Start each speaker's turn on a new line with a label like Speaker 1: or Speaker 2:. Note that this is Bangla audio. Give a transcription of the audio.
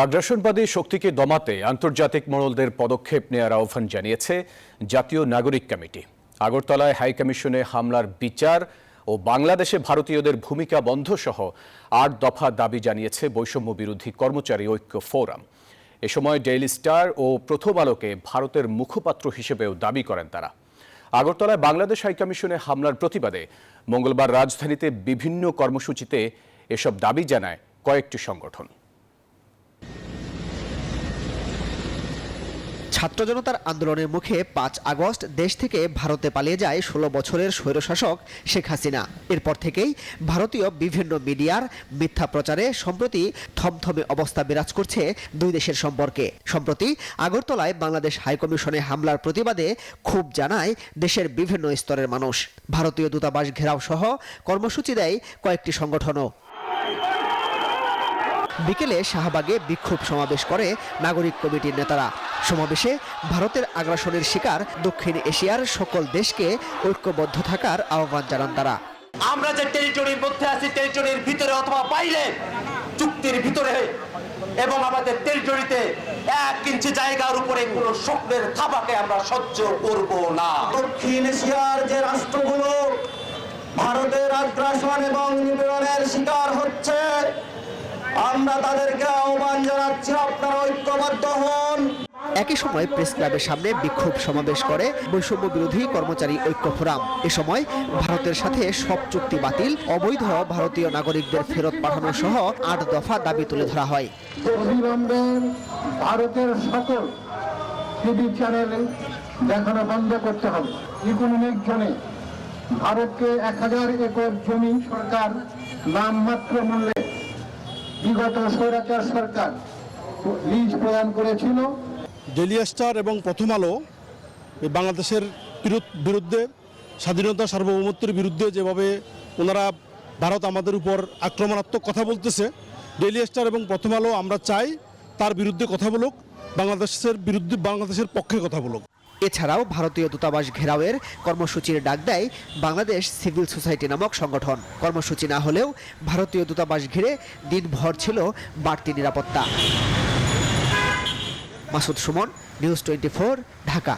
Speaker 1: আগ্রাসনবাদী শক্তিকে দমাতে আন্তর্জাতিক মোড়লদের পদক্ষেপ নেওয়ার আহ্বান জানিয়েছে জাতীয় নাগরিক কমিটি। আগরতলায় হাইকমিশনে হামলার বিচার ও বাংলাদেশে ভারতীয়দের ভূমিকা বন্ধ সহ ৮ দফা দাবি জানিয়েছে বৈষম্য বিরোধী কর্মচারী ঐক্য ফোরাম। এ সময় ডেইলি স্টার ও প্রথম আলোকে ভারতের মুখপাত্র হিসেবেও দাবি করেন তারা। আগরতলায় বাংলাদেশ হাইকমিশনে হামলার প্রতিবাদে মঙ্গলবার রাজধানীতে বিভিন্ন কর্মসূচিতে এসব দাবি জানায় কয়েকটি সংগঠন।
Speaker 2: ছাত্র জনতার আন্দোলনের মুখে ৫ আগস্ট দেশ থেকে ভারতে পালিয়ে যায় ১৬ বছরের স্বৈরশাসক শেখ হাসিনা। এরপর থেকেই ভারতীয় বিভিন্ন মিডিয়ার মিথ্যা প্রচারে সম্প্রতি থমথমে অবস্থা বিরাজ করছে দুই দেশের সম্পর্কে। সম্প্রতি আগরতলায় বাংলাদেশ হাইকমিশনে হামলার প্রতিবাদে ক্ষোভ জানায় দেশের বিভিন্ন স্তরের মানুষ। ভারতীয় দূতাবাস ঘেরাও সহ কর্মসূচি দেয় কয়েকটি সংগঠনও। বিকেলে শাহবাগে বিক্ষোভ সমাবেশ করে নাগরিক কমিটির নেতারা। সমাবেশে ভারতের আগ্রাসনের শিকার দক্ষিণ এশিয়ার সকল দেশকে ঐক্যবদ্ধ থাকার আহ্বান জানান তারা।
Speaker 3: আমরা যে টেরিটরির মধ্যে আছি, টেরিটরির ভিতরে অথবা বাইরে, চুক্তির ভিতরে এবং আমাদের টেরিটরিতে ১ ইঞ্চি জায়গার উপরে কোনো স্বপ্নের থাবাকে আমরা সহ্য করব না।
Speaker 4: দক্ষিণ এশিয়ার যে রাষ্ট্রগুলো ভারতের আগ্রাসন এবং নিপীড়নের শিকার হচ্ছে, আমরা তাদেরকে আহ্বান জানাচ্ছি, আপনারা ঐক্যবদ্ধ হন।
Speaker 2: একই সময় প্রেস ক্লাবের সামনে বিক্ষোভ সমাবেশ করে বৈষম্য বিরোধী কর্মচারী ঐক্য ফোরাম। এ সময় ভারতের সাথে সব চুক্তি বাতিল, অবৈধ ভারতীয় নাগরিকদের ফেরত পাঠানো সহ ৮ দফা দাবি তুলে ধরা হয়।
Speaker 5: অবিলম্বে ভারতের সকল টিভি চ্যানেল দেখানো বন্ধ করতে হবে। ইকোনমিক জোনে ভারতকে ১০০০ একর জমি সরকার নামমাত্র মূল্যে বিগত স্বৈরাচার সরকার লিজ প্রদান করেছিল।
Speaker 6: ডেইলি স্টার এবং প্রথম আলো বাংলাদেশের বিরুদ্ধে, স্বাধীনতা সার্বভৌমত্বের বিরুদ্ধে যেভাবে ওনারা ভারত আমাদের উপর আক্রমণাত্মক কথা বলতেছে, ডেইলি স্টার এবং প্রথম আলো আমরা চাই তার বিরুদ্ধে কথা বলুক, বাংলাদেশের পক্ষে কথা বলুক।
Speaker 2: এছাড়াও ভারতীয় দূতাবাস ঘেরাওয়ের কর্মসূচির ডাক দেয় বাংলাদেশ সিভিল সোসাইটি নামক সংগঠন। কর্মসূচি না হলেও ভারতীয় দূতাবাস ঘিরে দিনভর ছিল বাড়তি নিরাপত্তা। মাসুদ সুমন, নিউজ 24, ঢাকা।